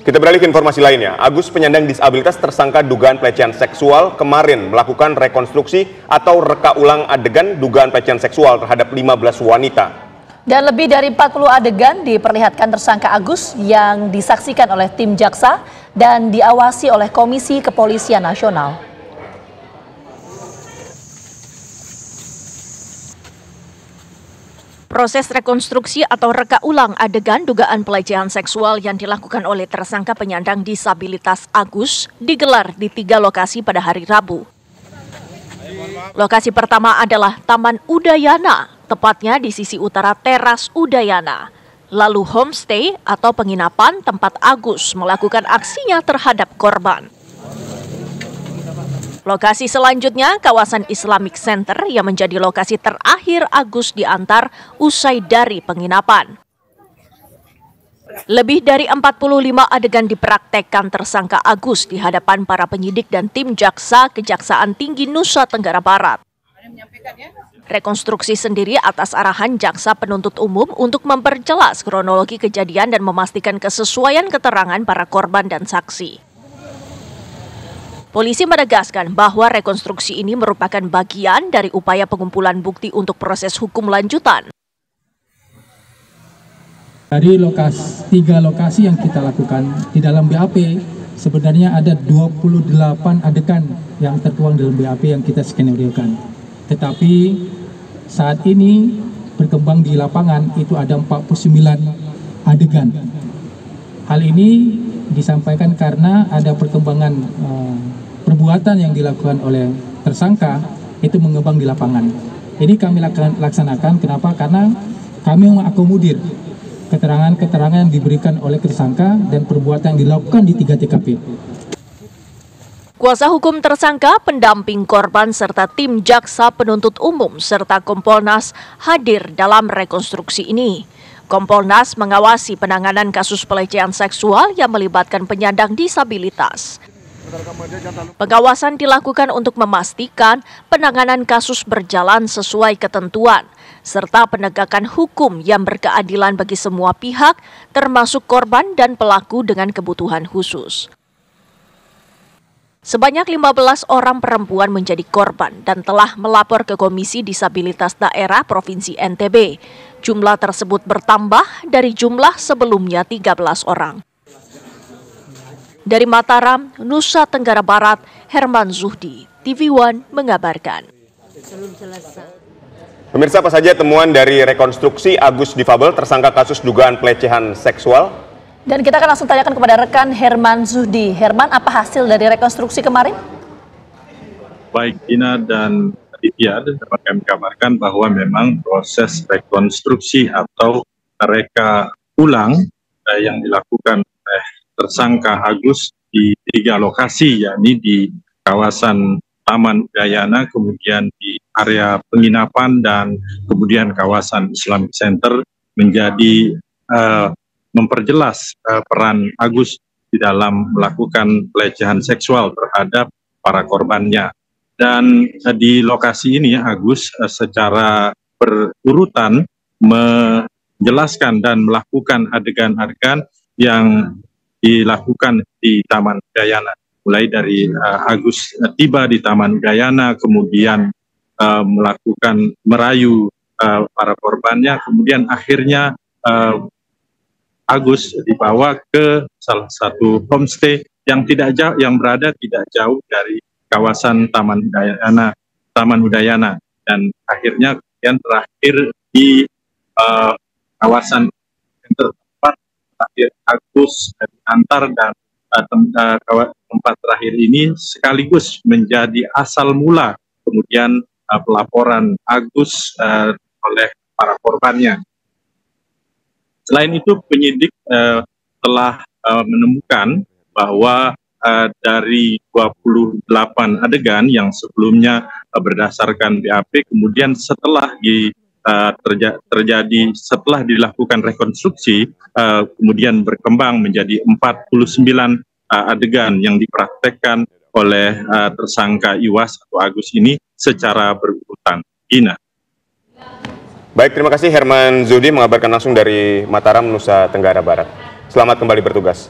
Kita beralih ke informasi lainnya. Agus, penyandang disabilitas tersangka dugaan pelecehan seksual, kemarin melakukan rekonstruksi atau reka ulang adegan dugaan pelecehan seksual terhadap 15 wanita. Dan lebih dari 40 adegan diperlihatkan tersangka Agus yang disaksikan oleh tim jaksa dan diawasi oleh Komisi Kepolisian Nasional. Proses rekonstruksi atau reka ulang adegan dugaan pelecehan seksual yang dilakukan oleh tersangka penyandang disabilitas Agus digelar di 3 lokasi pada hari Rabu. Lokasi pertama adalah Taman Udayana, tepatnya di sisi utara teras Udayana. Lalu homestay atau penginapan tempat Agus melakukan aksinya terhadap korban. Lokasi selanjutnya kawasan Islamic Center yang menjadi lokasi terakhir Agus diantar usai dari penginapan. Lebih dari 45 adegan dipraktekkan tersangka Agus di hadapan para penyidik dan tim jaksa Kejaksaan Tinggi Nusa Tenggara Barat. Rekonstruksi sendiri atas arahan jaksa penuntut umum untuk memperjelas kronologi kejadian dan memastikan kesesuaian keterangan para korban dan saksi. Polisi menegaskan bahwa rekonstruksi ini merupakan bagian dari upaya pengumpulan bukti untuk proses hukum lanjutan. Dari 3 lokasi yang kita lakukan di dalam BAP, sebenarnya ada 28 adegan yang tertuang dalam BAP yang kita skenario-kan. Tetapi saat ini berkembang di lapangan itu ada 49 adegan. Hal ini disampaikan karena ada perkembangan perbuatan yang dilakukan oleh tersangka itu mengembang di lapangan. Ini kami laksanakan, kenapa? Karena kami mengakomodir keterangan-keterangan yang diberikan oleh tersangka dan perbuatan yang dilakukan di 3 TKP. Kuasa hukum tersangka, pendamping korban serta tim jaksa penuntut umum serta Kompolnas hadir dalam rekonstruksi ini. Kompolnas mengawasi penanganan kasus pelecehan seksual yang melibatkan penyandang disabilitas. Pengawasan dilakukan untuk memastikan penanganan kasus berjalan sesuai ketentuan, serta penegakan hukum yang berkeadilan bagi semua pihak, termasuk korban dan pelaku dengan kebutuhan khusus. Sebanyak 15 orang perempuan menjadi korban dan telah melapor ke Komisi Disabilitas Daerah Provinsi NTB. Jumlah tersebut bertambah dari jumlah sebelumnya 13 orang. Dari Mataram, Nusa Tenggara Barat, Herman Zuhdi, TV One mengabarkan. Pemirsa, apa saja temuan dari rekonstruksi Agus difabel tersangka kasus dugaan pelecehan seksual? Dan kita akan langsung tanyakan kepada rekan Herman Zuhdi. Herman, apa hasil dari rekonstruksi kemarin? Baik, Ina dan Aditya, dapat kami kabarkan bahwa memang proses rekonstruksi atau reka ulang yang dilakukan oleh tersangka Agus di 3 lokasi, yakni di kawasan Taman Udayana, kemudian di area penginapan, dan kemudian kawasan Islamic Center menjadi memperjelas peran Agus di dalam melakukan pelecehan seksual terhadap para korbannya. Dan di lokasi ini Agus secara berurutan menjelaskan dan melakukan adegan-adegan yang dilakukan di Taman Udayana. Mulai dari Agus tiba di Taman Udayana, kemudian merayu para korbannya, kemudian akhirnya Agus dibawa ke salah satu homestay yang berada tidak jauh dari kawasan Taman Udayana, dan akhirnya kemudian terakhir di kawasan terakhir Agus diantar, dan tempat terakhir ini sekaligus menjadi asal mula kemudian pelaporan Agus oleh para korbannya. Selain itu, penyidik telah menemukan bahwa dari 28 adegan yang sebelumnya berdasarkan BAP, kemudian setelah setelah dilakukan rekonstruksi, kemudian berkembang menjadi 49 adegan yang dipraktekkan oleh tersangka Iwas atau Agus ini secara berurutan. Ina. Baik, terima kasih Herman Zuhdi mengabarkan langsung dari Mataram, Nusa Tenggara Barat. Selamat kembali bertugas.